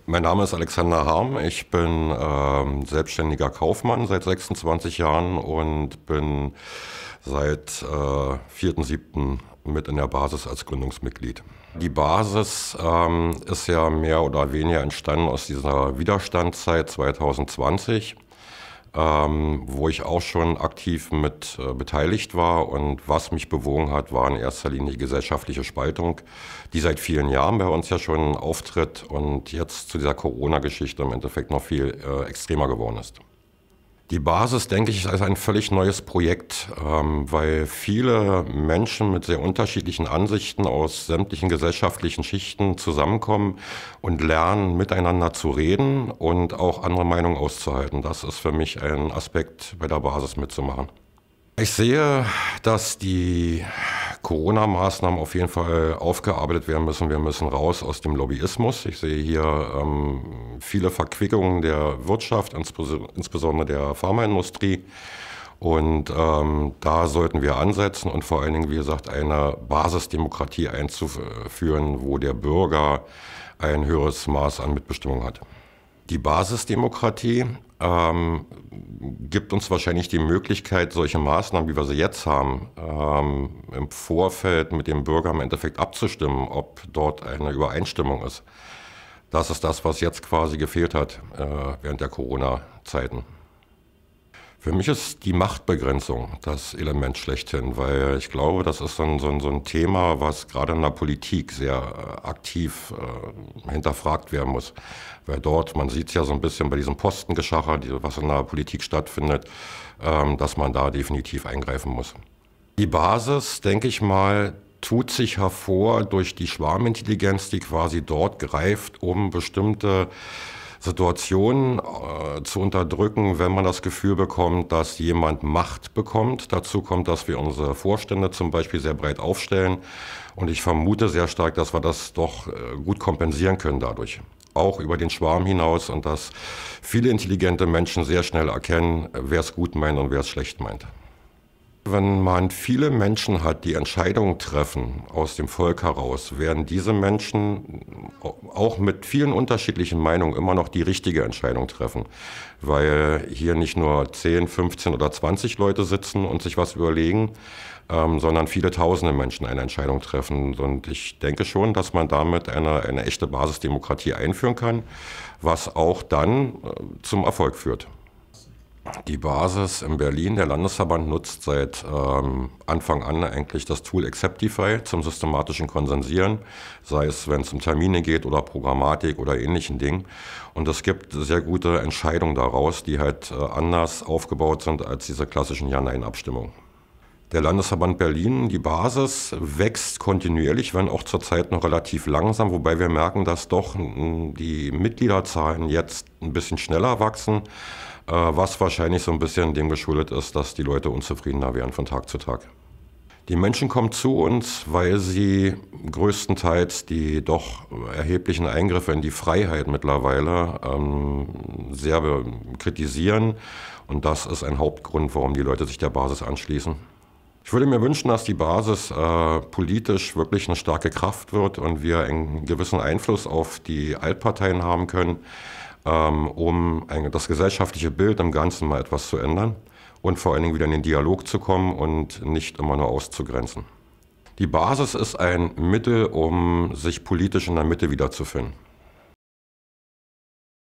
Mein Name ist Alexander Harm. Ich bin selbstständiger Kaufmann seit 26 Jahren und bin seit 4.7. mit in der Basis als Gründungsmitglied. Die Basis ist ja mehr oder weniger entstanden aus dieser Widerstandszeit 2020, wo ich auch schon aktiv mit beteiligt war. Und was mich bewogen hat, war in erster Linie die gesellschaftliche Spaltung, die seit vielen Jahren bei uns ja schon auftritt und jetzt zu dieser Corona-Geschichte im Endeffekt noch viel extremer geworden ist. Die Basis, denke ich, ist ein völlig neues Projekt, weil viele Menschen mit sehr unterschiedlichen Ansichten aus sämtlichen gesellschaftlichen Schichten zusammenkommen und lernen, miteinander zu reden und auch andere Meinungen auszuhalten. Das ist für mich ein Aspekt, bei der Basis mitzumachen. Ich sehe, dass die Corona-Maßnahmen auf jeden Fall aufgearbeitet werden müssen. Wir müssen raus aus dem Lobbyismus. Ich sehe hier viele Verquickungen der Wirtschaft, insbesondere der Pharmaindustrie. Und da sollten wir ansetzen und vor allen Dingen, wie gesagt, eine Basisdemokratie einzuführen, wo der Bürger ein höheres Maß an Mitbestimmung hat. Die Basisdemokratie gibt uns wahrscheinlich die Möglichkeit, solche Maßnahmen, wie wir sie jetzt haben, im Vorfeld mit dem Bürger im Endeffekt abzustimmen, ob dort eine Übereinstimmung ist. Das ist das, was jetzt quasi gefehlt hat während der Corona-Zeiten. Für mich ist die Machtbegrenzung das Element schlechthin, weil ich glaube, das ist so ein Thema, was gerade in der Politik sehr aktiv hinterfragt werden muss. Weil dort, man sieht es ja so ein bisschen bei diesem Postengeschacher, was in der Politik stattfindet, dass man da definitiv eingreifen muss. Die Basis, denke ich mal, tut sich hervor durch die Schwarmintelligenz, die quasi dort greift, um bestimmte Situationen zu unterdrücken, wenn man das Gefühl bekommt, dass jemand Macht bekommt. Dazu kommt, dass wir unsere Vorstände zum Beispiel sehr breit aufstellen. Und ich vermute sehr stark, dass wir das doch gut kompensieren können dadurch. Auch über den Schwarm hinaus und dass viele intelligente Menschen sehr schnell erkennen, wer es gut meint und wer es schlecht meint. Wenn man viele Menschen hat, die Entscheidungen treffen aus dem Volk heraus, werden diese Menschen auch mit vielen unterschiedlichen Meinungen immer noch die richtige Entscheidung treffen. Weil hier nicht nur 10, 15 oder 20 Leute sitzen und sich was überlegen, sondern viele tausende Menschen eine Entscheidung treffen. Und ich denke schon, dass man damit eine echte Basisdemokratie einführen kann, was auch dann zum Erfolg führt. Die Basis in Berlin, der Landesverband, nutzt seit Anfang an eigentlich das Tool Acceptify zum systematischen Konsensieren, sei es, wenn es um Termine geht oder Programmatik oder ähnlichen Dingen. Und es gibt sehr gute Entscheidungen daraus, die halt anders aufgebaut sind als diese klassischen Ja-Nein-Abstimmungen. Der Landesverband Berlin, die Basis, wächst kontinuierlich, wenn auch zurzeit noch relativ langsam, wobei wir merken, dass doch die Mitgliederzahlen jetzt ein bisschen schneller wachsen, was wahrscheinlich so ein bisschen dem geschuldet ist, dass die Leute unzufriedener werden von Tag zu Tag. Die Menschen kommen zu uns, weil sie größtenteils die doch erheblichen Eingriffe in die Freiheit mittlerweile sehr kritisieren. Und das ist ein Hauptgrund, warum die Leute sich der Basis anschließen. Ich würde mir wünschen, dass die Basis politisch wirklich eine starke Kraft wird und wir einen gewissen Einfluss auf die Altparteien haben können, um das gesellschaftliche Bild im Ganzen mal etwas zu ändern und vor allen Dingen wieder in den Dialog zu kommen und nicht immer nur auszugrenzen. Die Basis ist ein Mittel, um sich politisch in der Mitte wiederzufinden.